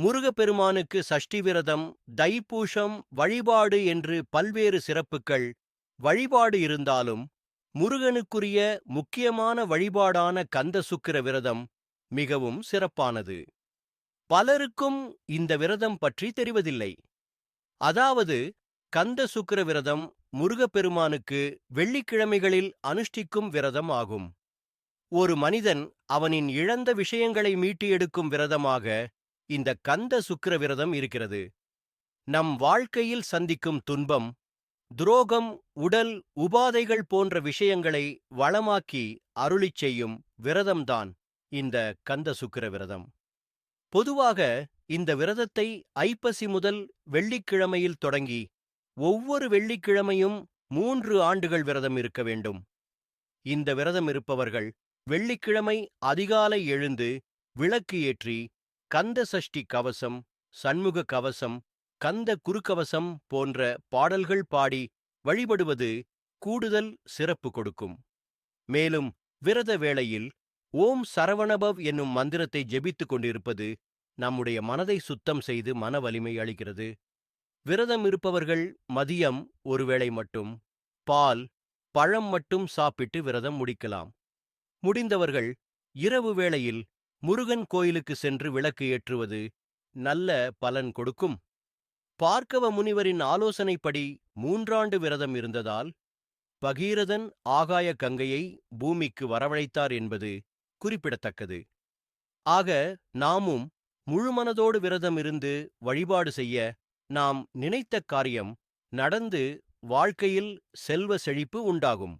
முருகப்பெருமானுக்கு சஷ்டி விரதம், தைப்பூசம் வழிபாடு என்று பல்வேறு சிறப்புகள், வழிபாடு இருந்தாலும், முருகனுக்குரிய முக்கியமான வழிபாடான கந்த சுக்கிர விரதம் மிகவும் சிறப்பானது. பலருக்கும் இந்த விரதம் பற்றி தெரிவதில்லை. அதாவது, கந்த சுக்கிர விரதம் முருகப்பெருமானுக்கு வெள்ளிக்கிழமைகளில் அனுஷ்டிக்கும் விரதம் ஆகும். ஒரு மனிதன் அவனின் இழந்த விஷயங்களை மீட்டு எடுக்கும் விரதமாக இந்த கந்த சுக்கிர விரதம் இருக்கிறது. நம் வாழ்க்கையில் சந்திக்கும் துன்பம், துரோகம், உடல் உபாதைகள் போன்ற விஷயங்களை வளமாக்கி அருளிச் செய்யும் விரதம்தான் இந்த கந்த சுக்கிர விரதம். பொதுவாக இந்த விரதத்தை ஐப்பசி முதல் வெள்ளிக்கிழமையில் தொடங்கி ஒவ்வொரு வெள்ளிக்கிழமையும் 3 ஆண்டுகள் விரதம் இருக்க வேண்டும். இந்த விரதம் இருப்பவர்கள் வெள்ளிக்கிழமை அதிகாலை எழுந்து விளக்கு ஏற்றி கந்த சஷ்டி கவசம், சண்முக கவசம், கந்த குருகவசம் போன்ற பாடல்கள் பாடி வழிபடுவது கூடுதல் சிறப்பு கொடுக்கும். மேலும் விரத வேளையில் ஓம் சரவணபவ் என்னும் மந்திரத்தை ஜெபித்துக் கொண்டிருப்பது நம்முடைய மனதை சுத்தம் செய்து மன வலிமை அளிக்கிறது. விரதம் இருப்பவர்கள் மதியம் ஒருவேளை மட்டும் பால், பழம் மட்டும் சாப்பிட்டு விரதம் முடிக்கலாம். முடிந்தவர்கள் இரவு வேளையில் முருகன் கோயிலுக்கு சென்று விளக்கு ஏற்றுவது நல்ல பலன் கொடுக்கும். பார்க்கவ முனிவரின் ஆலோசனைப்படி 3 ஆண்டு விரதம் இருந்ததால் பகீரதன் ஆகாய கங்கையை பூமிக்கு வரவழைத்தார் என்பது குறிப்பிடத்தக்கது. ஆக நாமும் முழுமனதோடு விரதம் இருந்து வழிபாடு செய்ய நாம் நினைத்த காரியம் நடந்து வாழ்க்கையில் செல்வ செழிப்பு உண்டாகும்.